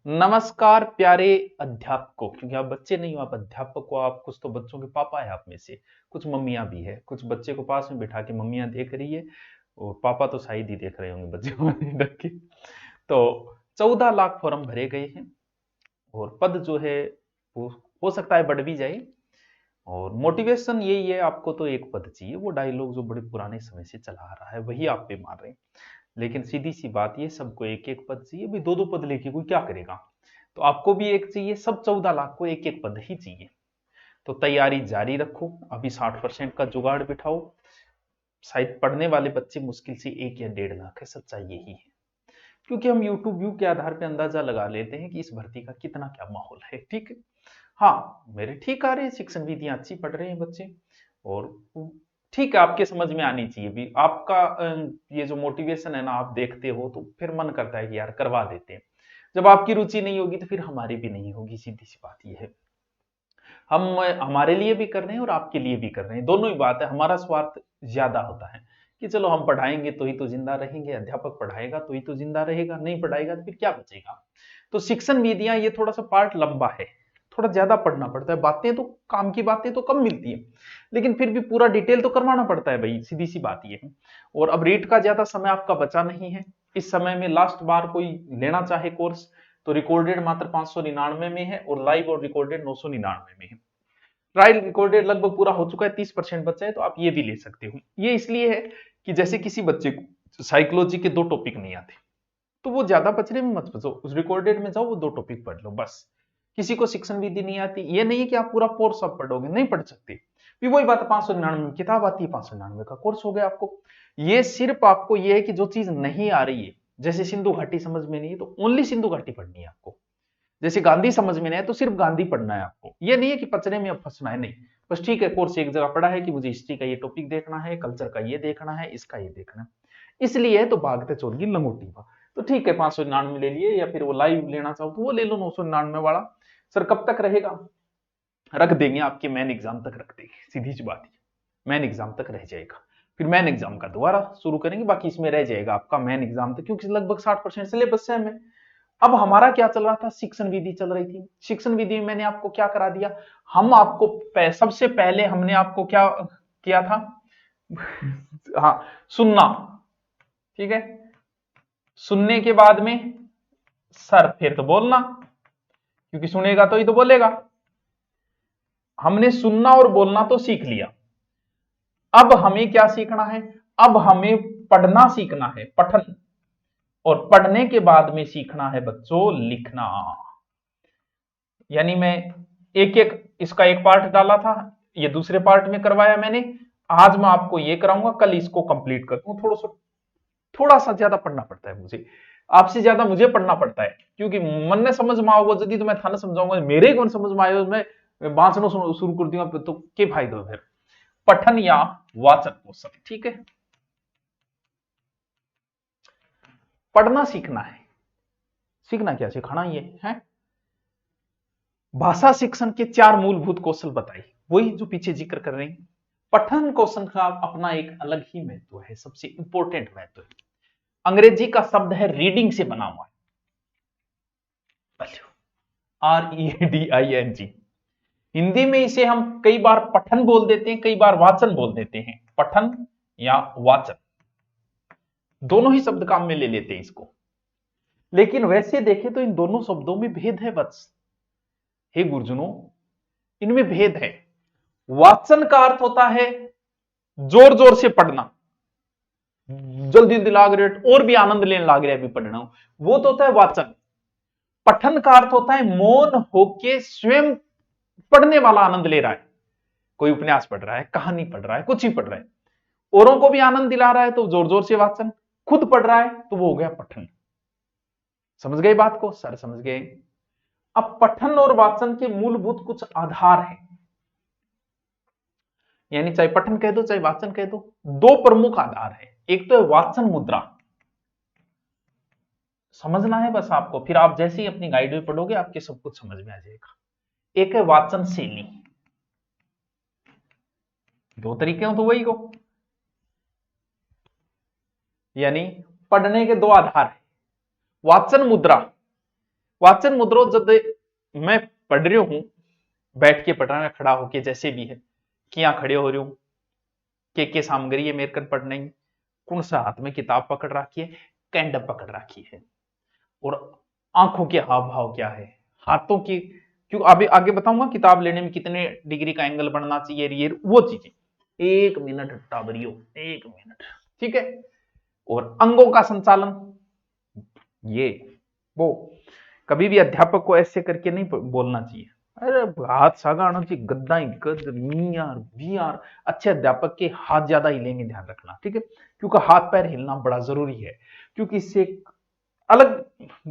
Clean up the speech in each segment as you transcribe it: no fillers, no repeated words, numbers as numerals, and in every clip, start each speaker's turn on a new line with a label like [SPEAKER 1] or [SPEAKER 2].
[SPEAKER 1] नमस्कार प्यारे अध्यापकों, क्योंकि आप बच्चे नहीं हो, आप अध्यापक हो। आप कुछ तो बच्चों के पापा है, आप में से कुछ मम्मियां भी है। कुछ बच्चे को पास में बिठा के मम्मियां देख रही है और पापा तो शायद ही देख रहे होंगे बच्चे को रख के। तो 14 लाख फॉर्म भरे गए हैं और पद जो है वो हो सकता है बढ़ भी जाए। और मोटिवेशन यही है, आपको तो एक पद चाहिए। वो डायलॉग जो बड़े पुराने समय से चला आ रहा है वही आप पे मार रहे हैं। लेकिन सीधी सी बात, ये सबको एक एक पद चाहिए। भाई दो दो पद लेके कोई क्या करेगा? तो आपको भी एक चाहिए, सब 14 लाख को एक एक पद ही चाहिए। तो तैयारी जारी रखो, अभी 60% का जुगाड़ बिठाओ। शायद पढ़ने वाले बच्चे मुश्किल से 1 या 1.5 लाख है, सच्चाई यही है। क्योंकि हम यूट्यूब व्यू के आधार पे अंदाजा लगा लेते हैं कि इस भर्ती का कितना क्या माहौल है। ठीक है, हाँ मेरे ठीक आ रहे हैं, शिक्षण विधियां अच्छी पढ़ रहे हैं बच्चे। और ठीक है, आपके समझ में आनी चाहिए भी। आपका ये जो मोटिवेशन है ना, आप देखते हो तो फिर मन करता है कि यार करवा देते हैं। जब आपकी रुचि नहीं होगी तो फिर हमारी भी नहीं होगी, सीधी सी बात ये है। हम हमारे लिए भी कर रहे हैं और आपके लिए भी कर रहे हैं, दोनों ही बात है। हमारा स्वार्थ ज्यादा होता है कि चलो हम पढ़ाएंगे तो ही तो जिंदा रहेंगे, अध्यापक पढ़ाएगा तो ही तो जिंदा रहेगा, नहीं पढ़ाएगा तो फिर क्या बचेगा। तो शिक्षण विधियां ये थोड़ा सा पार्ट लंबा है, थोड़ा ज्यादा पढ़ना पड़ता है। बातें तो काम की बातें तो कम मिलती है, लेकिन फिर भी पूरा डिटेल तो करवाना पड़ता है भाई, सीधी सी बात ये है। और अब रीट का ज्यादा समय आपका बचा नहीं है। इस समय में लास्ट बार कोई लेना चाहे कोर्स तो रिकॉर्डेड मात्र 599 में है और लाइव और रिकॉर्डेड 999 में है। ट्रायल रिकॉर्डेड लगभग पूरा हो चुका है, 30% बचा है, तो आप ये भी ले सकते हो। ये इसलिए है कि जैसे किसी बच्चे को साइकोलॉजी के 2 टॉपिक नहीं आते तो वो ज्यादा पचड़े में मत फंसो, उस रिकॉर्डेड में जाओ, वो 2 टॉपिक पढ़ लो बस। किसी को शिक्षण विधि नहीं आती, ये नहीं है कि आप पूरा कोर्स अब पढ़ोगे, नहीं पढ़ सकते। भी वही बात है, 599 किताब आती है, 599 का कोर्स हो गया आपको। ये सिर्फ आपको ये है कि जो चीज नहीं आ रही है, जैसे सिंधु घाटी समझ में नहीं है तो ओनली सिंधु घाटी पढ़नी है आपको। जैसे गांधी समझ में नहीं है तो सिर्फ गांधी पढ़ना है आपको। ये नहीं है कि पचड़े में अब फंसना है, नहीं। बस ठीक है, कोर्स एक जगह पढ़ा है कि मुझे हिस्ट्री का ये टॉपिक देखना है, कल्चर का ये देखना है, इसका ये देखना है, इसलिए तो भागते चोर की लंगोटी बा। तो ठीक है, 599 ले लिए, या फिर वो लाइव लेना चाहो तो वो ले लो 999 वाला। सर कब तक रहेगा? रख देंगे, आपके मेन एग्जाम तक रख देंगे, सीधी सी बात है। मेन एग्जाम तक रह जाएगा, फिर मेन एग्जाम का दोबारा शुरू करेंगे। बाकी इसमें रह जाएगा आपका मेन एग्जाम तक, क्योंकि लगभग 60% सिलेबस है में। अब हमारा क्या चल रहा था? शिक्षण विधि चल रही थी। शिक्षण विधि में मैंने आपको क्या करा दिया? हम आपको सबसे पहले हमने आपको क्या किया था? हाँ, सुनना। ठीक है, सुनने के बाद में सर फिर तो बोलना, क्योंकि सुनेगा तो ही तो बोलेगा। हमने सुनना और बोलना तो सीख लिया। अब हमें क्या सीखना है? अब हमें पढ़ना सीखना है, पठन। और पढ़ने के बाद में सीखना है बच्चों लिखना। यानी मैं एक एक इसका एक पार्ट डाला था, ये दूसरे पार्ट में करवाया मैंने। आज मैं आपको ये कराऊंगा, कल इसको कंप्लीट कर दूंगा। थोड़ा सा ज्यादा पढ़ना पड़ता है मुझे, आपसे ज्यादा मुझे पढ़ना पड़ता है, क्योंकि मन ने समझ में आओगे जदी तो मैं थाने समझाऊंगा, मेरे को समझ में आयो मैं बांचना शुरू कर दूंगा तो क्या फायदा फिर। पठन या वाचन कौशल, ठीक है। पढ़ना सीखना है, सीखना क्या सिखाना ये है। भाषा शिक्षण के 4 मूलभूत कौशल बताए, वही जो पीछे जिक्र कर रहे हैं। पठन कौशल का अपना एक अलग ही महत्व है, सबसे इंपॉर्टेंट महत्व है। अंग्रेजी का शब्द है रीडिंग से बना हुआ है, REDING। हिंदी में इसे हम कई बार पठन बोल देते हैं, कई बार वाचन बोल देते हैं। पठन या वाचन, दोनों ही शब्द काम में ले लेते हैं इसको। लेकिन वैसे देखें तो इन दोनों शब्दों में भेद है वत्स, हे गुरुजनों, इनमें भेद है। वाचन का अर्थ होता है जोर जोर से पढ़ना, जल्दी जल्दी लाग रहे और भी आनंद लेने लाग रहे अभी पढ़ना, वो तो होता है वाचन। पठन का अर्थ होता है मौन होके स्वयं पढ़ने वाला आनंद ले रहा है। कोई उपन्यास पढ़ रहा है, कहानी पढ़ रहा है, कुछ ही पढ़ रहा है, औरों को भी आनंद दिला रहा है तो जोर जोर से वाचन। खुद पढ़ रहा है तो वो हो गया पठन। समझ गए बात को? सर समझ गए। अब पठन और वाचन के मूलभूत कुछ आधार हैं, यानी चाहे पठन कह दो चाहे वाचन कह दो, 2 प्रमुख आधार है। एक तो है वाचन मुद्रा, समझना है बस आपको, फिर आप जैसे ही अपनी गाइड में पढ़ोगे आपके सब कुछ समझ में आ जाएगा। एक है वाचन शैली, 2 तरीके हो तो वही को, यानी पढ़ने के 2 आधार है। वाचन मुद्रा, वाचन मुद्रो जब मैं पढ़ रही हूं, बैठ के पढ़ रहा हूं, खड़ा होके, जैसे भी है कि यहां खड़े हो रही हूं, के सामग्री है मेरे कर पढ़ने की, कौन सा हाथ में किताब पकड़ रखी है, कैंडप पकड़ रखी है, और आंखों के हाव भाव क्या है, हाथों की, क्यों अभी आगे बताऊंगा किताब लेने में कितने डिग्री का एंगल बनना चाहिए, ये वो चीजें। 1 मिनट टाबरियो, 1 मिनट, ठीक है। और अंगों का संचालन, ये वो कभी भी अध्यापक को ऐसे करके नहीं बोलना चाहिए, अरे हाथ सागा आना चाहिए, गद्दा ही गद, मी यार भी यार। अच्छे अध्यापक के हाथ ज्यादा हिलेंगे, ध्यान रखना, ठीक है, क्योंकि हाथ पैर हिलना बड़ा जरूरी है, क्योंकि इससे एक अलग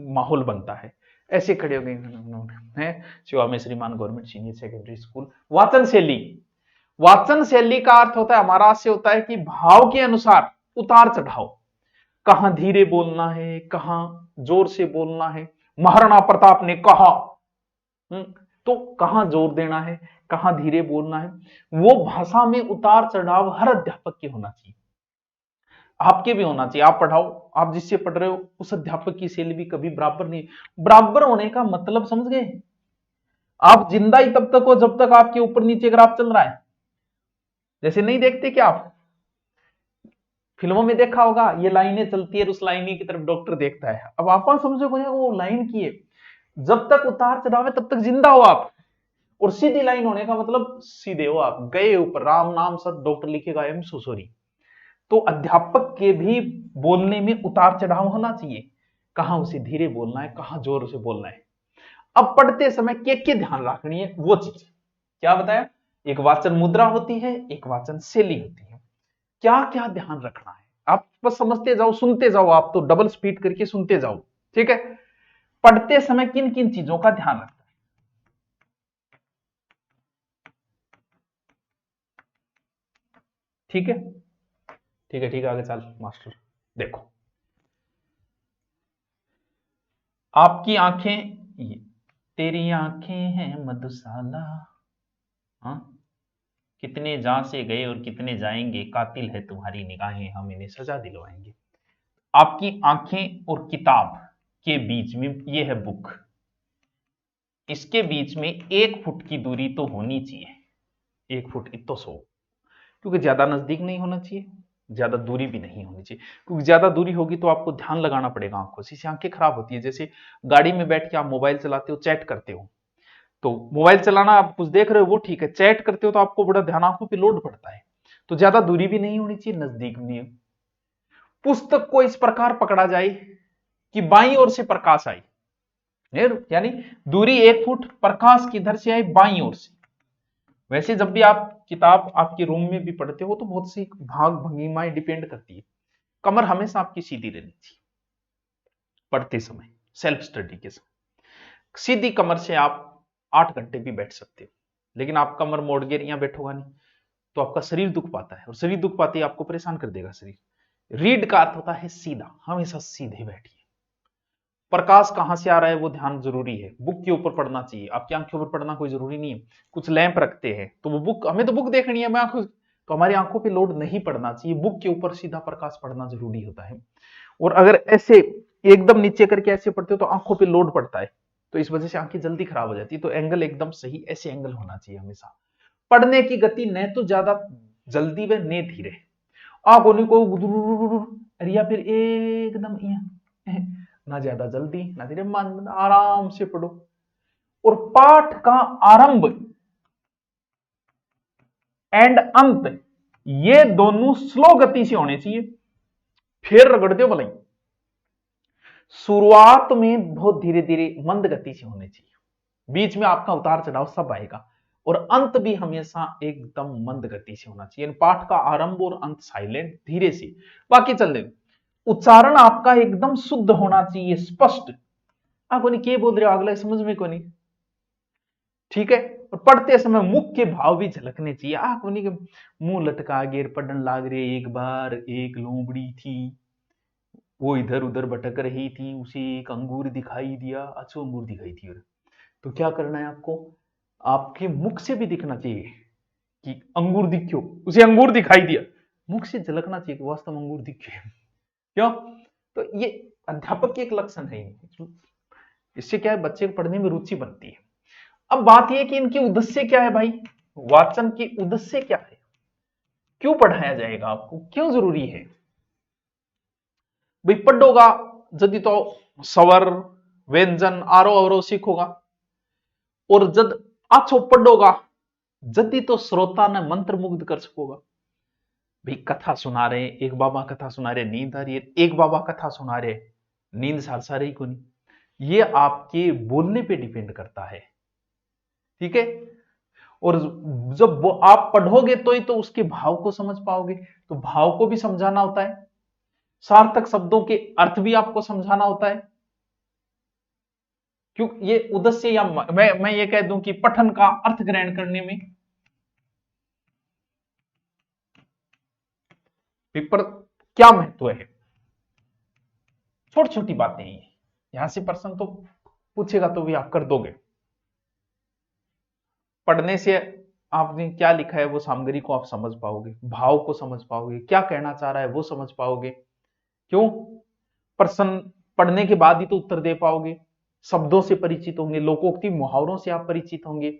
[SPEAKER 1] माहौल बनता है। ऐसे खड़े हो गए हैं शिवा में श्रीमान गवर्नमेंट सीनियर सेकेंडरी स्कूल। वाचन शैली, वाचन शैली का अर्थ होता है हमारा से होता है कि भाव के अनुसार उतार चढ़ाव, कहां धीरे बोलना है, कहां जोर से बोलना है। महाराणा प्रताप ने कहा, तो कहां जोर देना है, कहां धीरे बोलना है, वो भाषा में उतार चढ़ाव हर अध्यापक के होना चाहिए, आपके भी होना चाहिए। आप पढ़ाओ, आप जिससे पढ़ रहे हो उस अध्यापक की शैली भी कभी बराबर नहीं। बराबर होने का मतलब समझ गए, आप जिंदा ही तब तक हो जब तक आपके ऊपर नीचे ग्राफ चल रहा है। जैसे नहीं देखते क्या आप फिल्मों में देखा होगा, ये लाइनें चलती है, उस लाइन की तरफ डॉक्टर देखता है। अब आप समझो वो लाइन की है, जब तक उतार चढ़ाव है तब तक जिंदा हो आप, और सीधी लाइन होने का मतलब सीधे हो आप, गए ऊपर, राम नाम सत डॉक्टर लिखेगा एम सो सॉरी। तो अध्यापक के भी बोलने में उतार चढ़ाव होना चाहिए, कहां उसे धीरे बोलना है, कहां जोर से बोलना है। अब पढ़ते समय के ध्यान रखनी है वो चीज क्या बताया, एक वाचन मुद्रा होती है, एक वाचन शैली होती है, क्या क्या ध्यान रखना है। आप बस समझते जाओ, सुनते जाओ, आप तो डबल स्पीड करके सुनते जाओ, ठीक है। पढ़ते समय किन किन चीजों का ध्यान रखना है, ठीक है, ठीक है, ठीक है, आगे चल मास्टर। देखो, आपकी आंखें, तेरी आंखें हैं मधुशाला, हाँ, कितने जहां से गए और कितने जाएंगे, कातिल है तुम्हारी निगाहें, हम इन्हें सजा दिलवाएंगे। आपकी आंखें और किताब के बीच में ये है बुक, इसके बीच में 1 फुट की दूरी तो होनी चाहिए, 1 फुट इतो सो, क्योंकि ज्यादा नजदीक नहीं होना चाहिए, ज्यादा दूरी भी नहीं होनी चाहिए, क्योंकि ज्यादा दूरी होगी तो आपको ध्यान लगाना पड़ेगा आंखों से, इससे आंखें खराब होती है। जैसे गाड़ी में बैठ के आप मोबाइल चलाते हो, चैट करते हो, तो मोबाइल चलाना आप कुछ देख रहे हो वो ठीक है, चैट करते हो तो आपको बड़ा ध्यान आंखों पे लोड पड़ता है, तो ज्यादा दूरी भी नहीं होनी चाहिए, नजदीक भी नहीं। पुस्तक को इस प्रकार पकड़ा जाए कि बाईं ओर से प्रकाश आए, यानी दूरी 1 फुट, प्रकाश किधर से आए, बाईं ओर से। वैसे जब भी आप किताब आपके रूम में भी पढ़ते हो तो बहुत सी भाग भंगिमाएं डिपेंड करती है, कमर हमेशा आपकी सीधी रहनी चाहिए पढ़ते समय, सेल्फ स्टडी के समय सीधी कमर से आप 8 घंटे भी बैठ सकते हो, लेकिन आप कमर मोड़ के यहाँ बैठोगा नहीं तो आपका शरीर दुख पाता है, और शरीर दुख पाते ही आपको परेशान कर देगा शरीर। रीड का अर्थ होता है सीधा, हमेशा सीधे बैठिए। प्रकाश कहां से आ रहा है वो ध्यान जरूरी है, बुक के ऊपर पढ़ना चाहिए, आपकी आंख के ऊपर पढ़ना कोई जरूरी नहीं है। कुछ लैंप रखते हैं तो वो बुक, हमें तो बुक देखनी है, मैं आंखों, तो हमारी आंखों पे लोड नहीं पड़ना चाहिए, बुक के ऊपर सीधा प्रकाश पड़ना जरूरी होता है। और अगर ऐसे एकदम नीचे करके ऐसे पढ़ते हो तो आंखों पे लोड पड़ता है, तो इस वजह से आंखें जल्दी खराब हो जाती है। तो एंगल एकदम सही, ऐसे एंगल होना चाहिए हमेशा। पढ़ने की गति न तो ज्यादा जल्दी व न धीरे, आंखों को या फिर एकदम ना ज्यादा जल्दी ना धीरे, मन आराम से पढ़ो। और पाठ का आरंभ एंड अंत ये दोनों स्लो गति से होने चाहिए, फिर रगड़ दो भलाई। शुरुआत में बहुत धीरे धीरे मंद गति से होने चाहिए, बीच में आपका उतार चढ़ाव सब आएगा, और अंत भी हमेशा एकदम मंद गति से होना चाहिए। पाठ का आरंभ और अंत साइलेंट धीरे से, बाकी चल रहे। उच्चारण आपका एकदम शुद्ध होना चाहिए, स्पष्ट। को नहीं के बोल रहे हो अगला समझ में को नहीं, ठीक है। और पढ़ते समय मुख्य भाव भी झलकने चाहिए, को नहीं मुंह लटका गेर पढ़न लाग रहे, एक बार एक लोमड़ी थी, वो इधर उधर भटक रही थी, उसे एक अंगूर दिखाई दिया, अच्छा अंगूर दिखाई थी, और तो क्या करना है आपको, आपके मुख से भी दिखना चाहिए कि अंगूर दिखो, उसे अंगूर दिखाई दिया, मुख से झलकना चाहिए कि वास्तव में अंगूर दिखे। क्यों, तो ये अध्यापक के एक लक्षण है, इससे क्या है, बच्चे को पढ़ने में रुचि बनती है। अब बात यह कि इनकी उद्देश्य क्या है भाई, वाचन की उद्देश्य क्या है, क्यों पढ़ाया जाएगा आपको, क्यों जरूरी है भाई। पढ़ोगा जदि तो स्वर व्यंजन आरो अवरो सीखोगा, और जब आछो पढ़ोगा जदि तो श्रोता ने मंत्र मुग्ध कर सकोगा। भाई कथा सुना रहे, एक बाबा कथा सुना रहे, नींद आ रही है, एक बाबा कथा सुना रहे, नींद सार रही को नहीं, ये आपके बोलने पे डिपेंड करता है, ठीक है। और जब वो आप पढ़ोगे तो ही तो उसके भाव को समझ पाओगे, तो भाव को भी समझाना होता है, सार्थक शब्दों के अर्थ भी आपको समझाना होता है। क्यों ये उद्देश्य, या मैं ये कह दूं कि पठन का अर्थ ग्रहण करने में पेपर क्या महत्व है, छोटी छोटी बातें ही, यहां से प्रश्न तो पूछेगा तो भी आप कर दोगे। पढ़ने से आपने क्या लिखा है वो सामग्री को आप समझ पाओगे, भाव को समझ पाओगे, क्या कहना चाह रहा है वो समझ पाओगे। क्यों, प्रश्न पढ़ने के बाद ही तो उत्तर दे पाओगे। शब्दों से परिचित होंगे, लोकोक्ति मुहावरों से आप परिचित होंगे,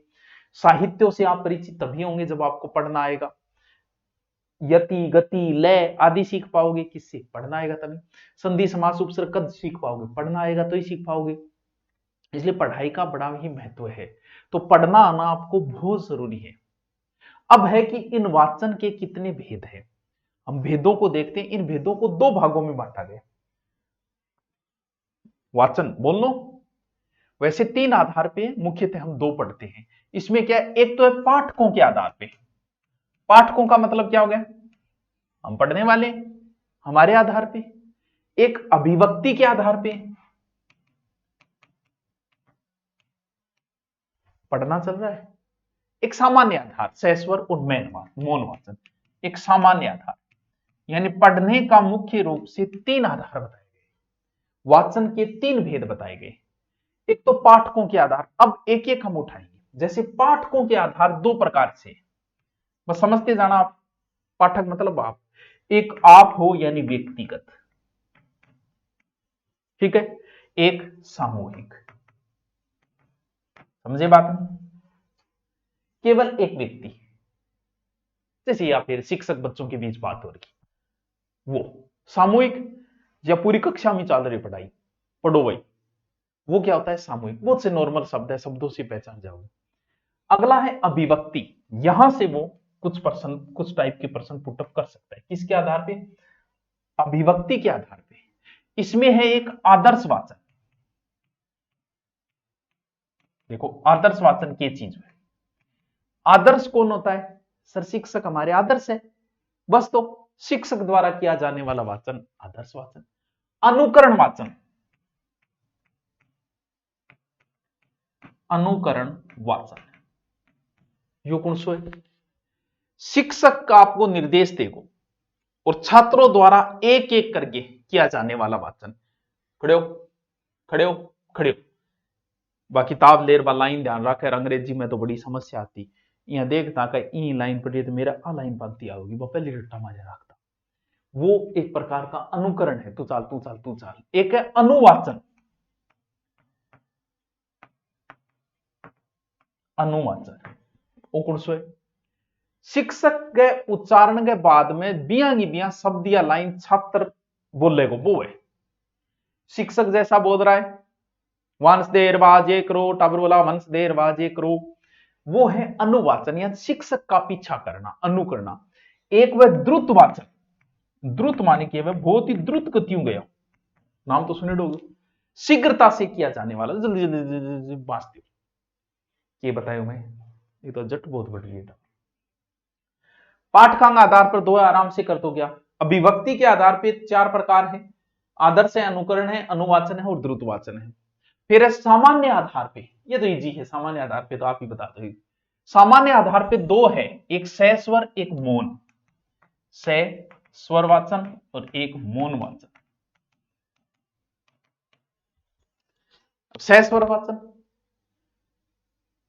[SPEAKER 1] साहित्यों से आप परिचित तभी होंगे जब आपको पढ़ना आएगा। यति गति लय आदि सीख पाओगे किससे, पढ़ना आएगा तभी। संधि समास उपसर्ग कद सीख पाओगे, पढ़ना आएगा तो ही सीख पाओगे। इसलिए पढ़ाई का बड़ा ही महत्व है, तो पढ़ना आना आपको बहुत जरूरी है। अब है कि इन वाचन के कितने भेद हैं, हम भेदों को देखते हैं। इन भेदों को दो भागों में बांटा गया। वाचन बोल लो, वैसे तीन आधार पे मुख्यतः हम दो पढ़ते हैं। इसमें क्या है, एक तो है पाठकों के आधार पे। पाठकों का मतलब क्या हो गया, हम पढ़ने वाले, हमारे आधार पे। एक अभिव्यक्ति के आधार पे पढ़ना चल रहा है, एक सामान्य आधार सहस्वर और मौन वाचन, एक सामान्य आधार। यानी पढ़ने का मुख्य रूप से तीन आधार बताए गए, वाचन के तीन भेद बताए गए। एक तो पाठकों के आधार, अब एक एक हम उठाएंगे। जैसे पाठकों के आधार दो प्रकार से, बस समझते जाना आप। पाठक मतलब आप, एक आप हो यानी व्यक्तिगत, ठीक है, एक सामूहिक। समझे बात, केवल एक व्यक्ति, जैसे या फिर शिक्षक बच्चों के बीच बात हो रही, वो सामूहिक। या पूरी कक्षा में चल रही पढ़ाई, पढ़ो भाई, वो क्या होता है सामूहिक, बहुत से नॉर्मल शब्द है, शब्दों से पहचान जाओगे। अगला है अभिव्यक्ति, यहां से वो कुछ प्रश्न, कुछ टाइप के प्रश्न पुटअप कर सकता है, किसके आधार पे, अभिव्यक्ति के आधार पे। इसमें है एक आदर्श वाचन। देखो आदर्श वाचन की चीज है, आदर्श कौन होता है, सर शिक्षक हमारे आदर्श है, बस। तो शिक्षक द्वारा किया जाने वाला वाचन आदर्श वाचन। अनुकरण वाचन, अनुकरण वाचन यो कौन सो है, शिक्षक का आपको निर्देश देगो और छात्रों द्वारा एक एक करके किया जाने वाला वाचन। खड़े हो, खड़े हो, खड़े हो। बाकी किताब लेर बा लाइन ध्यान रखे, अंग्रेजी में तो बड़ी समस्या आती। यहाँ देखता का ई लाइन पढ़ी तो मेरा आ लाइन बनती आओगी, वो पहले रट्टा मारे रखता। वो एक प्रकार का अनुकरण है, तू चाल तू चाल तू चाल। एक है अनुवाचन, अनुवाचन वो कौन सो है, शिक्षक के उच्चारण के बाद में बिया की बिया शब्द या लाइन छात्र बोलेगा, वो है शिक्षक जैसा बोल रहा है, वंश देर बाजे करो, टाबर बोला वंश देर बाजे करो, वो है अनुवाचन या शिक्षक का पीछा करना, अनुकरना। एक वह द्रुत वाचन, द्रुत माने कि वह बहुत ही द्रुत गतियों गया, नाम तो सुने डोगे, शीघ्रता से किया जाने वाला, जल्दी जल्दी जल्दी बांचते हो, ये बताया मैं, ये तो जट बहुत बढ़ गया था। पाठकांग आधार पर दो आराम से कर दो क्या, अभिव्यक्ति के आधार पर चार प्रकार है, आदर्श है, अनुकरण है, अनुवाचन है और द्रुत वाचन है। फिर सामान्य आधार पे, ये तो इजी है, सामान्य आधार पे तो आप ही बता दो। सामान्य आधार पे दो है, एक सह स्वर एक मौन, सह स्वर वाचन और एक मौन वाचन। सह स्वर वाचन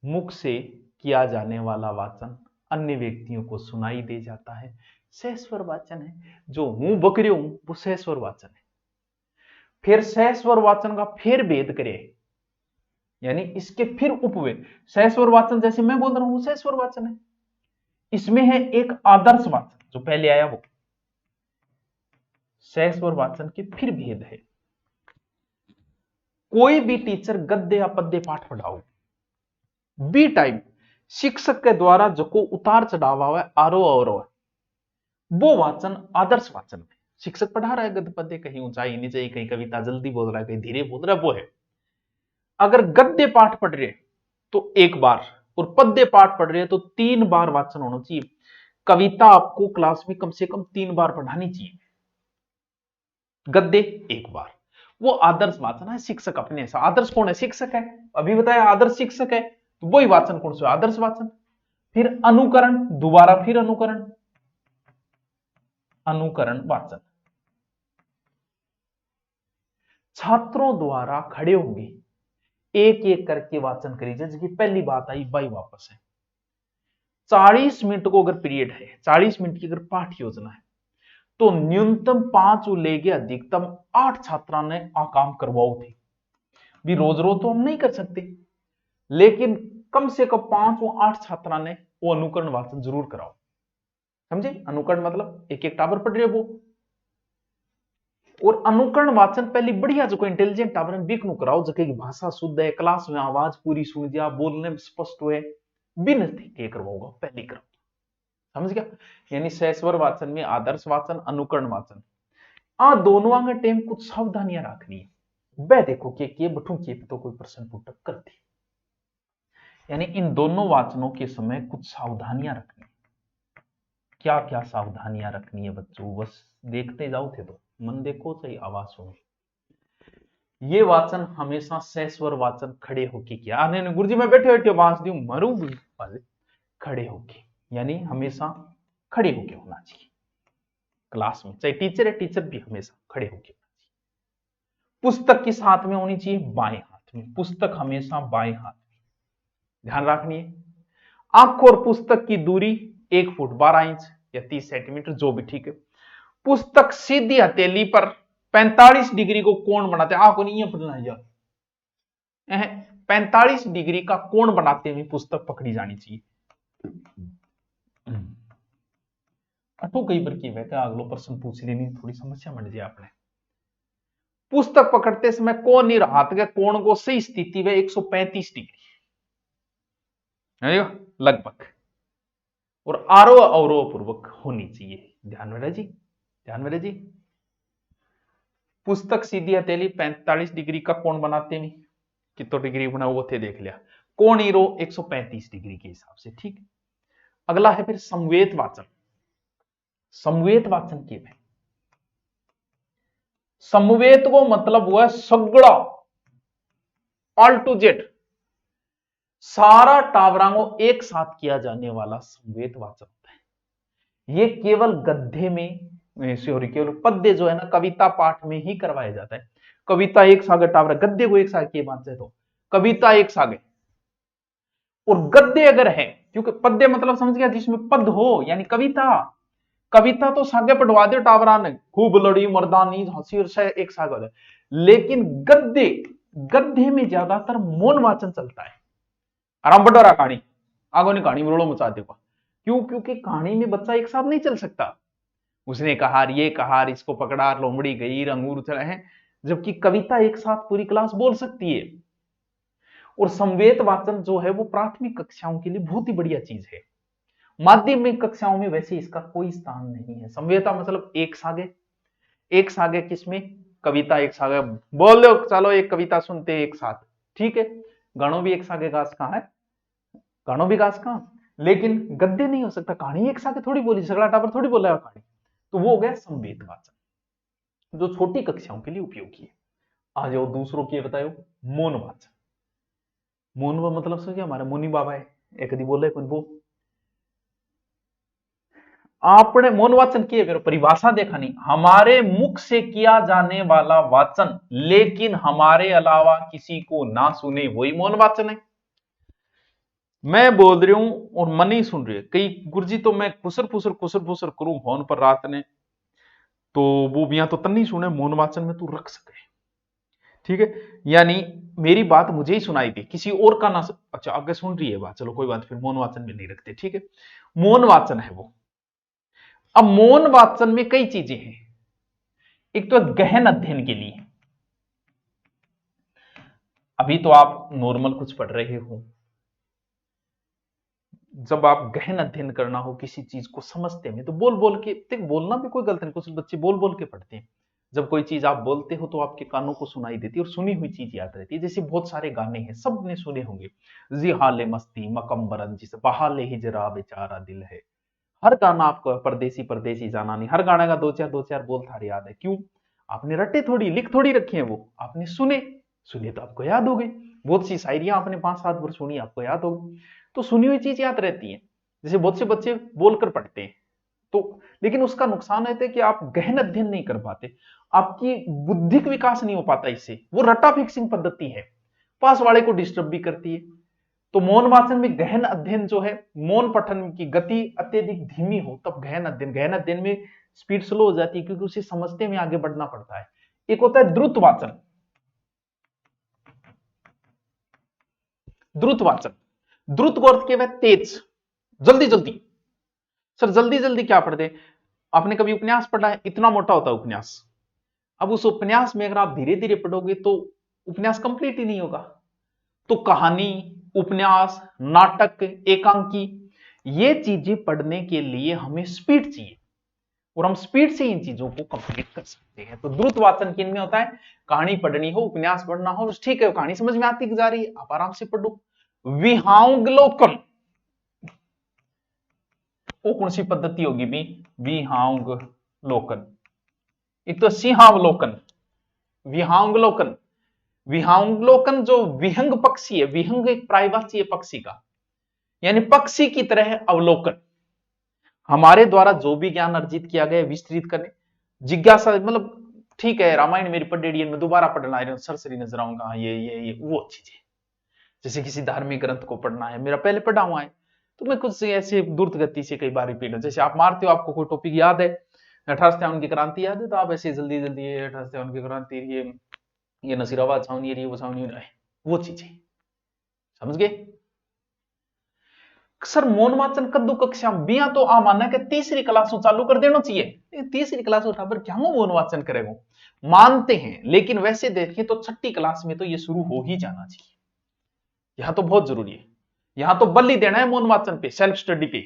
[SPEAKER 1] मुख से किया जाने वाला वाचन अन्य व्यक्तियों को सुनाई दे जाता है, सहस्वर वाचन है। जो मुंह बकरे हूं वो सहस्वर वाचन है। फिर सहस्वर वाचन का फिर भेद करे, यानी इसके फिर उपवे सहस्वर वाचन, जैसे मैं बोल रहा हूं वो सहस्वर वाचन है। इसमें है एक आदर्श वाचन जो पहले आया वो। सहस्वर वाचन के फिर भेद है। कोई भी टीचर गद्य या पद्य पाठ पढ़ाओ, बी टाइम शिक्षक के द्वारा जो को उतार चढ़ावा हुआ है, आरोह अवरोह, वो वाचन आदर्श वाचन में। शिक्षक पढ़ा रहा है गद्य पद्य, कहीं ऊंचाई नीचे, कहीं कविता जल्दी बोल रहा है, कहीं धीरे बोल रहा है, वो है। अगर गद्य पाठ पढ़ रहे तो एक बार, और पद्य पाठ पढ़ रहे तो 3 बार वाचन होना चाहिए। कविता आपको क्लास में कम से कम 3 बार पढ़ानी चाहिए, गद्य एक बार। वो आदर्श वाचन है। शिक्षक अपने ऐसा, आदर्श कौन है? शिक्षक है। अभी बताया आदर्श शिक्षक है, तो वही वाचन कौन सा? आदर्श वाचन। फिर अनुकरण, दोबारा फिर अनुकरण, अनुकरण वाचन। छात्रों द्वारा खड़े होंगे, एक एक करके वाचन करिए। जैसे कि पहली बात आई, बाई वापस है। 40 मिनट को अगर पीरियड है, 40 मिनट की अगर पाठ योजना है, तो न्यूनतम 5 लेके अधिकतम 8 छात्रा ने आ काम करवाओ थे। भी रोज रोज तो हम नहीं कर सकते, लेकिन कम से कम 5 व 8 छात्रा ने वो अनुकरण वाचन जरूर कराओ। समझे? अनुकरण मतलब एक एक टावर पढ़ रहे वो। और अनुकरण वाचन पहले बढ़िया जो इंटेलिजेंट टावर बीक नु कराओ, जगह की भाषा शुद्ध है, क्लास में आवाज पूरी सुन दिया, बोलने में स्पष्ट हुए, बिन के करवाओगा पहले करो। समझ गया? यानी सहस्वर वाचन में आदर्श वाचन, अनुकरण वाचन, आ दोनों आगे टेम कुछ सावधानियां रखनी है। वह देखो कि बठू के तो कोई प्रश्न पुटक करती, यानी इन दोनों वाचनों के समय कुछ सावधानियां रखनी। क्या क्या सावधानियां रखनी है बच्चों? बस देखते जाओ थे तो मन देखो सही, आवाज सुनो। ये वाचन हमेशा सहस्वर वाचन खड़े होके किया। आने गुरुजी मैं बैठे बैठे आवाज दू मरू, खड़े होके, यानी हमेशा खड़े होके होना चाहिए क्लास में। चाहे टीचर है, टीचर भी हमेशा खड़े होके होना चाहिए। पुस्तक किस हाथ में होनी चाहिए? बाएं हाथ में। पुस्तक हमेशा बाएं हाथ में, ध्यान रखनी है। आंख और पुस्तक की दूरी 1 फुट 12 इंच या 30 सेंटीमीटर, जो भी ठीक है। पुस्तक सीधी हथेली पर 45 डिग्री को कोण बनाते, आंख को नहीं पढ़ना यार, 45 डिग्री का कोण बनाते हुए पुस्तक पकड़ी जानी चाहिए। अटू कई बार की वैसे अगलो प्रश्न पूछ लेनी, थोड़ी समस्या बन जाए आपने। पुस्तक पकड़ते समय कोण नहीं, हाथ के कोण को सही स्थिति में 135 डिग्री लगभग, और आरोह अवरोह पूर्वक होनी चाहिए। ध्यान में रहे जी, ध्यान में रहे जी। पुस्तक सीधी हथेली 45 डिग्री का कोण बनाते हुए, कितना डिग्री बना वो थे देख लिया, कोण हीरो 135 डिग्री के हिसाब से, ठीक। अगला है फिर समवेत वाचन। समवेत वाचन के में समवेत को मतलब हुआ सगड़ा, ऑल टू जेड, सारा टावरांगो एक साथ किया जाने वाला समवेत वाचन होता है। ये केवल गद्य में, सॉरी केवल पद्य जो है ना, कविता पाठ में ही करवाया जाता है। कविता एक सागे टावरा, गद्य को एक सागे के बात से, तो कविता एक सागे, और गद्य अगर है, क्योंकि पद्य मतलब समझ गया जिसमें पद हो, यानी कविता। कविता तो सागे पढ़वा दे टावरा ने, खूब लड़ी मर्दानी हंसी और एक सागे हो जाए। लेकिन गद्य, गद्य में ज्यादातर मौन वाचन चलता है। आराम बटोरा कहानी, आगो ने कहानी रोड़ो मचा देगा। क्यों? क्योंकि कहानी में बच्चा एक साथ नहीं चल सकता। उसने कहा, ये कहा, इसको पकड़ा, लोमड़ी गई, अंगूर चले हैं, जबकि कविता एक साथ पूरी क्लास बोल सकती है। और समवेत वाचन जो है वो प्राथमिक कक्षाओं के लिए बहुत ही बढ़िया चीज है। माध्यमिक कक्षाओं में वैसे इसका कोई स्थान नहीं है। समवेता मतलब एक सागे, एक सागे किसमें? कविता एक सागे बोल लो, चलो एक कविता सुनते एक साथ, ठीक है। गणों भी एक सागे घास कहां है, गणों भी घास कहां, लेकिन गद्य नहीं हो सकता, कहानी एक सागे थोड़ी बोली, झगड़ा टावर थोड़ी बोला कहानी। तो वो हो गया समवेत वाचन, जो छोटी कक्षाओं के लिए उपयोगी है। आ जाओ दूसरों की बताओ, मौन वाचन। मौन व मतलब समझिए, हमारे मुनि बाबा है, एक कदी बोले वो आपने मौन वाचन किए, मेरे परिभाषा देखा नहीं, हमारे मुख से किया जाने वाला वाचन लेकिन हमारे अलावा किसी को ना सुने, वही मौन वाचन है। मैं बोल रही हूं और मन ही सुन रही है। कई गुरुजी तो मैं खुसर फुसर करूं फोन पर रात ने, तो वो भी तो तन्नी सुने, मौन वाचन में तू रख सके। ठीक है, यानी मेरी बात मुझे ही सुनाई दी, किसी और का ना अच्छा आगे सुन रही है बात, चलो कोई बात, फिर मौन वाचन में नहीं रखते, ठीक है। मौन वाचन है वो। अब मौन वाचन में कई चीजें हैं। एक तो गहन अध्ययन के लिए, अभी तो आप नॉर्मल कुछ पढ़ रहे हो, जब आप गहन अध्ययन करना हो किसी चीज को समझते में, तो बोल बोल के, देख बोलना भी कोई गलत नहीं, कुछ बच्चे बोल बोल के पढ़ते हैं। जब कोई चीज आप बोलते हो तो आपके कानों को सुनाई देती है और सुनी हुई चीज याद रहती है। जैसे बहुत सारे गाने हैं, सबने सुने होंगे, जी हाले मस्ती मकम्बरन जिस बहाले ही जरा बेचारा दिल है। हर गाना आपको परदेसी परदेसी जाना नहीं, हर गाने का दो चार बोल थारे याद है, क्यों? आपने रटे थोड़ी, लिख थोड़ी रखे हैं, वो आपने सुने, सुने तो आपको याद हो गई। बहुत सी शायरियां आपने 5-7 बार सुनी, आपको याद हो गई, तो सुनी हुई चीज याद रहती है। जैसे बहुत से बच्चे बोलकर पढ़ते हैं, तो लेकिन उसका नुकसान है कि आप गहन अध्ययन नहीं कर पाते, आपकी बुद्धिक विकास नहीं हो पाता इससे, वो रट्टा फिक्सिंग पद्धति है, पास वाले को डिस्टर्ब भी करती है। तो मौन वाचन में गहन अध्ययन जो है, मौन पठन की गति अत्यधिक धीमी हो तब गहन अध्ययन में स्पीड स्लो हो जाती है, क्योंकि उसे समझते में आगे बढ़ना पड़ता है। एक होता है द्रुत वाचन। द्रुत वाचन, द्रुत को अर्थ क्या है? तेज, जल्दी जल्दी। सर जल्दी जल्दी क्या पढ़ दे? आपने कभी उपन्यास पढ़ा है? इतना मोटा होता है उपन्यास। अब उस उपन्यास में अगर आप धीरे धीरे पढ़ोगे तो उपन्यास कंप्लीट ही नहीं होगा। तो कहानी, उपन्यास, नाटक, एकांकी, ये चीजें पढ़ने के लिए हमें स्पीड चाहिए, और हम स्पीड से इन चीजों को कंप्लीट कर सकते हैं। तो द्रुत वाचन किन में होता है? कहानी पढ़नी हो, उपन्यास पढ़ना हो, ठीक है, कहानी समझ में आती जा रही है, आप आराम से पढ़ो। विहंगलोकन, वो कौन सी पद्धति होगी भी? विहंगलोकन। एक तो सिंहावलोकन, विहंगलोकन। विहंगलोकन जो विहंग पक्षी है, विहंग एक प्रायवाची है पक्षी का, यानी पक्षी की तरह अवलोकन। हमारे द्वारा जो भी ज्ञान अर्जित किया गया विस्तृत करने, जिज्ञासा, मतलब ठीक है रामायण मेरी पढ़ में दोबारा पढ़ना, सरसरी नजर आऊंगा, ये वो चीजें, जैसे किसी धार्मिक ग्रंथ को पढ़ना है, मेरा पहले पढ़ा हुआ है, तो मैं कुछ ऐसे द्रुत गति से कई बार रिपीट, जैसे आप मारते हो, आपको कोई टॉपिक याद है, 58 की क्रांति याद है, तो आप ऐसे जल्दी जल्दी 58 की क्रांति, ये नसीराबाद छावनी, ये वो छावनी, वो चीजें समझ गए। सर मौन वाचन कद्दू कक्षा बिया तो आ माना कि तीसरी क्लास चालू कर देना चाहिए, तीसरी क्लास उठा पर क्या मौन वाचन करेगा, मानते हैं, लेकिन वैसे देखें तो छठी क्लास में तो ये शुरू हो ही जाना चाहिए। यहां तो बहुत जरूरी है, यहां तो बल ही देना है मौन वाचन पे, सेल्फ स्टडी पे।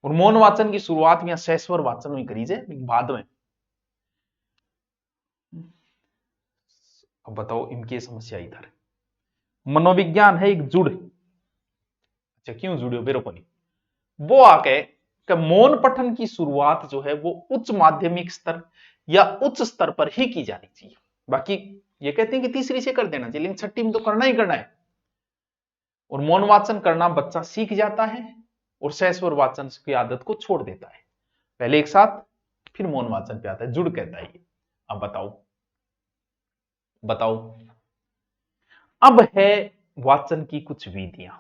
[SPEAKER 1] और मौन वाचन की शुरुआत में सहस्वर वाचन में करी जाए बाद में। अब बताओ इनकी समस्या इधर, मनोविज्ञान है एक जुड़, अच्छा क्यों जुड़े हो बेरो को नहीं, वो आके कि मौन पठन की शुरुआत जो है वो उच्च माध्यमिक स्तर या उच्च स्तर पर ही की जानी चाहिए। बाकी ये कहते हैं कि तीसरी से कर देना चाहिए, लेकिन छठी में तो करना ही करना है। और मौन वाचन करना बच्चा सीख जाता है और सहस्वर वाचन की आदत को छोड़ देता है, पहले एक साथ फिर मौन वाचन पे आता है, जुड़ कहता है ये। अब बताओ बताओ, अब है वाचन की कुछ विधियां।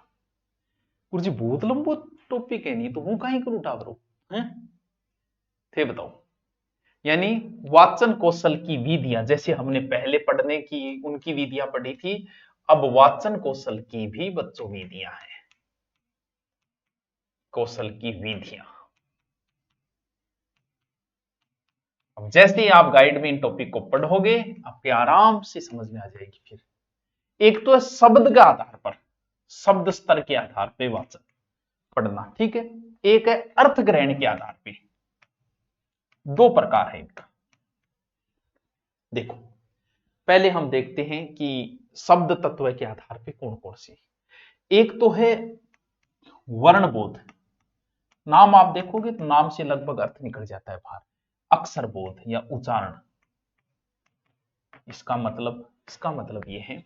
[SPEAKER 1] गुरुजी बहुत लंबो टॉपिक है, नहीं तो हूं कहीं कर उठा बरो हैं, थे बताओ। यानी वाचन कौशल की विधियां, जैसे हमने पहले पढ़ने की उनकी विधियां पढ़ी थी, अब वाचन कौशल की भी बच्चों विधियां हैं, कौशल की विधियां। अब जैसे ही आप गाइड में इन टॉपिक को पढ़ोगे आपके आराम से समझ में आ जाएगी। फिर एक तो है शब्द के आधार पर, शब्द स्तर के आधार पे वाचन पढ़ना, ठीक है। एक है अर्थ ग्रहण के आधार पे, दो प्रकार है इनका। देखो पहले हम देखते हैं कि शब्द तत्व के आधार पे कौन कौन सी। एक तो है वर्णबोध, नाम आप देखोगे तो नाम से लगभग अर्थ निकल जाता है बाहर। अक्षर बोध या उच्चारण, इसका मतलब यह है,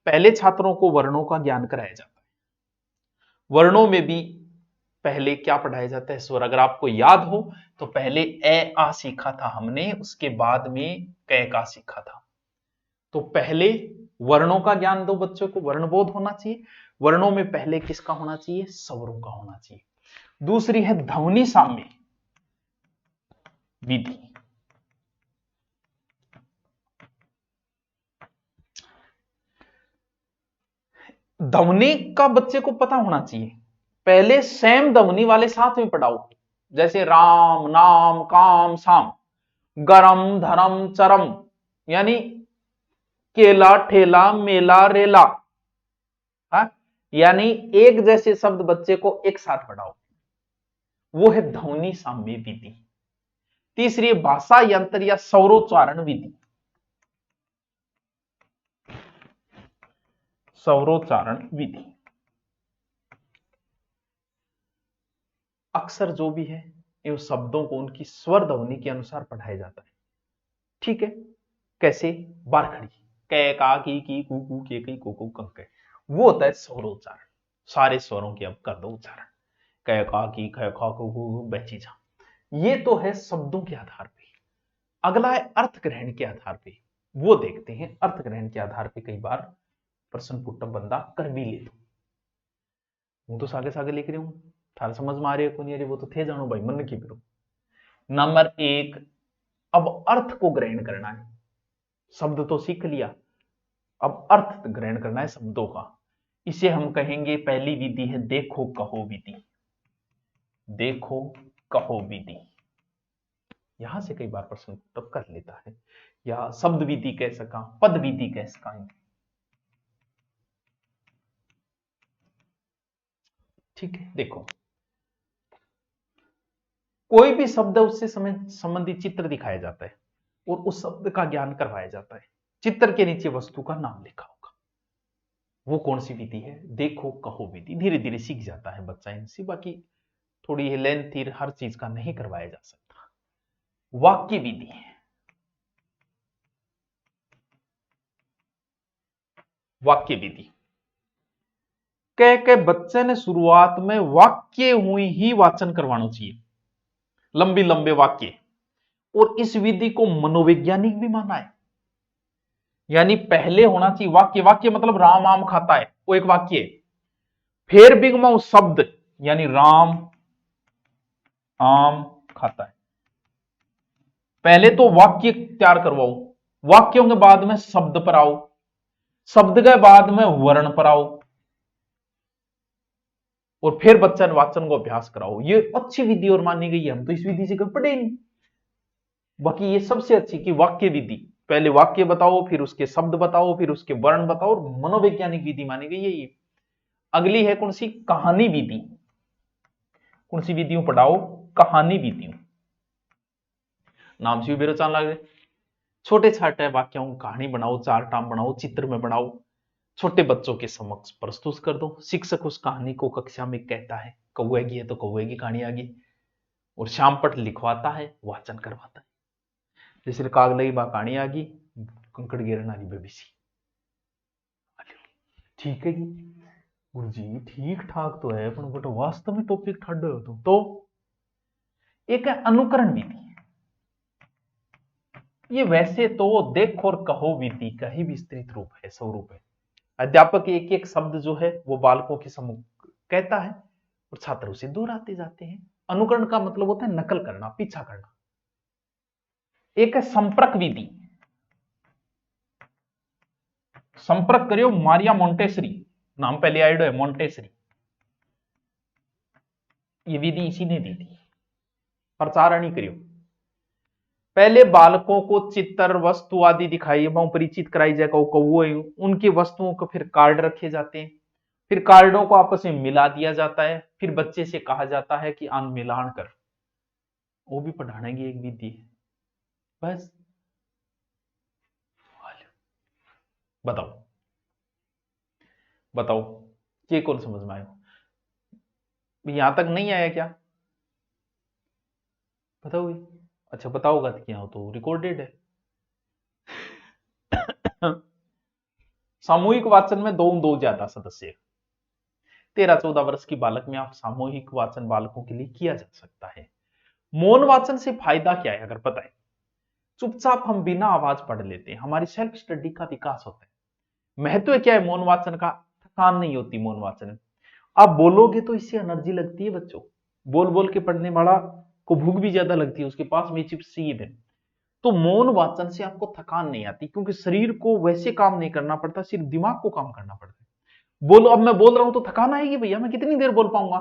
[SPEAKER 1] पहले छात्रों को वर्णों का ज्ञान कराया जाता है। वर्णों में भी पहले क्या पढ़ाया जाता है? स्वर। अगर आपको याद हो तो पहले ए आ सीखा था हमने, उसके बाद में क का सीखा था। तो पहले वर्णों का ज्ञान दो बच्चों को, वर्णबोध होना चाहिए। वर्णों में पहले किसका होना चाहिए? स्वरों का होना चाहिए। दूसरी है ध्वनि साम्य विधि। ध्वनि का बच्चे को पता होना चाहिए। पहले सेम ध्वनि वाले साथ में पढ़ाओ, जैसे राम नाम काम साम, गरम धरम चरम, यानी केला ठेला मेला रेला। हाँ, यानी एक जैसे शब्द बच्चे को एक साथ पढ़ाओ, वो है ध्वनि साम्य विधि। तीसरी भाषा यंत्र या स्वरोच्चारण विधि। स्वरोच्चारण विधि अक्सर जो भी है ये शब्दों को उनकी स्वर ध्वनि के अनुसार पढ़ाया जाता है। ठीक है, कैसे? बारखड़ी, कै का की कू के कई को कंके, वो होता है स्वरोच्चारण। सारे स्वरों की अब कर दो उच्चारण, कै का की ख खा कू बैची जा। ये तो है शब्दों के आधार पे। अगला है अर्थ ग्रहण के आधार पे। वो देखते हैं अर्थ ग्रहण के आधार पे कई बार प्रश्न पुटअप बंदा कर भी ले। हूं तो सागे सागे लिख रही हूं, थारे समझ में आ रही है को नहीं आ रही वो तो थे जानो भाई, मन की करो। नंबर एक, अब अर्थ को ग्रहण करना है। शब्द तो सीख लिया, अब अर्थ ग्रहण करना है शब्दों का। इसे हम कहेंगे, पहली विधि है देखो कहो विधि। देखो कहो विधि, यहां से कई बार प्रश्न तब कर लेता है, या शब्द विधि कह सका, पद विधि कह सका। ठीक है, देखो कोई भी शब्द है उससे संबंधित चित्र दिखाया जाता है और उस शब्द का ज्ञान करवाया जाता है। चित्र के नीचे वस्तु का नाम लिखा होगा। वो कौन सी विधि है? देखो कहो विधि। धीरे धीरे सीख जाता है बच्चा इनसे, बाकी थोड़ी लेंथ हर चीज का नहीं करवाया जा सकता। वाक्य विधि, वाक्य विधि कह के बच्चे ने शुरुआत में वाक्य हुई ही वाचन करवाना चाहिए, लंबे लंबे वाक्य। और इस विधि को मनोवैज्ञानिक भी माना है, यानी पहले होना चाहिए वाक्य। वाक्य मतलब राम आम खाता है, वो एक वाक्य है। फिर बिगमाओ शब्द, यानी राम आम खाता है। पहले तो वाक्य तैयार करवाओ, वाक्यों के बाद में शब्द पर आओ, शब्द के बाद में वर्ण पर आओ, और फिर बच्चा वाचन को अभ्यास कराओ। ये अच्छी विधि और मानी गई है, हम तो इस विधि से कभी पढ़े नहीं। बाकी ये सबसे अच्छी की वाक्य विधि, पहले वाक्य बताओ, फिर उसके शब्द बताओ, फिर उसके वर्ण बताओ, और मनोवैज्ञानिक विधि मानी गई है ये। अगली है कौन सी? कहानी विधि। कौन सी विधियों पढ़ाओ? कहानी विधियों। नाम से भी बेरोचान लगे। छोटे छोटे वाक्यों की कहानी बनाओ, चार टाम बनाओ, चित्र में बनाओ, छोटे बच्चों के समक्ष प्रस्तुत कर दो। शिक्षक उस कहानी को कक्षा में कहता है, कौए की है तो कौए की कहानी आ गई, और श्याम पट लिखवाता है, वाचन करवाता है। जैसे काग लगी बा कहानी आ गई, कंकड़ गिरना की बेबीसी। ठीक है जी गुरु जी, ठीक ठाक तो है, पर बट वास्तव में टॉपिक ठाडो हो तुम तो। एक है अनुकरण विधि। ये वैसे तो देखो और कहो विधि का ही विस्तृत रूप है, स्वरूप है। अध्यापक एक एक शब्द जो है वो बालकों के सम्मुख कहता है और छात्र उसे दूर आते जाते हैं। अनुकरण का मतलब होता है नकल करना, पीछा करना। एक है संपर्क विधि। संपर्क करियो मारिया मोंटेसरी, नाम पहले आइडो है मोंटेसरी। ये विधि इसी ने दी थी। प्रचारण ही करियो। पहले बालकों को चित्र वस्तु आदि दिखाई, परिचित कराई जाए, उनकी वस्तुओं को फिर कार्ड रखे जाते हैं, फिर कार्डों को आपस में मिला दिया जाता है, फिर बच्चे से कहा जाता है कि आन मिलान कर। वो भी पढ़ाने की एक विधि है। बस बताओ बताओ, ये कौन समझ में आया? यहां तक नहीं आया क्या? बताओगे? अच्छा बताओगा तो क्या हो, तो रिकॉर्डेड है। सामूहिक वाचन में दो ज्यादा सदस्य, 13-14 वर्ष की बालक में आप सामूहिक वाचन बालकों के लिए किया जा सकता है। मौन वाचन से फायदा क्या है अगर पता है? चुपचाप हम बिना आवाज पढ़ लेते हैं, हमारी सेल्फ स्टडी का विकास होता है। महत्व क्या है मौन वाचन का? थकान नहीं होती मौन वाचन में। आप बोलोगे तो इससे एनर्जी लगती है बच्चों, बोल बोल के पढ़ने वाला को भूख भी ज्यादा लगती है, उसके पास में चिप्स चाहिए दिन। तो मौन वाचन से आपको थकान नहीं आती, क्योंकि शरीर को वैसे काम नहीं करना पड़ता, सिर्फ दिमाग को काम करना पड़ता है। बोलो, अब मैं बोल रहा हूं तो थकान आएगी भैया, मैं कितनी देर बोल पाऊंगा।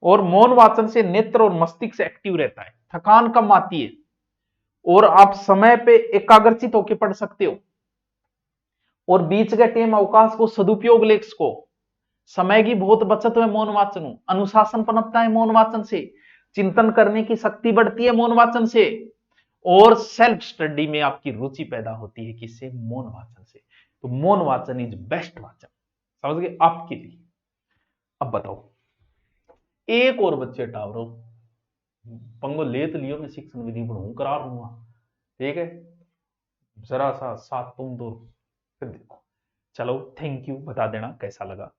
[SPEAKER 1] और मौन वाचन से नेत्र और मस्तिष्क एक्टिव रहता है, थकान कम आती है, और आप समय पे एकाग्रचित होकर पढ़ सकते हो। और बीच के टेम अवकाश को सदुपयोग लेख को, समय की बहुत बचत है मौन वाचन, अनुशासन पनपता है मौन वाचन से, चिंतन करने की शक्ति बढ़ती है मौन वाचन से, और सेल्फ स्टडी में आपकी रुचि पैदा होती है किससे? मौन वाचन से। तो मौन वाचन इज बेस्ट वाचन, समझ गए आपके लिए। अब बताओ, एक और बच्चे टावरो पंगो ले तो लियो, मैं शिक्षण विधि पढ़ू करा लूंगा, ठीक है, जरा सा साथ तुम दो, फिर देखो। चलो, थैंक यू, बता देना कैसा लगा।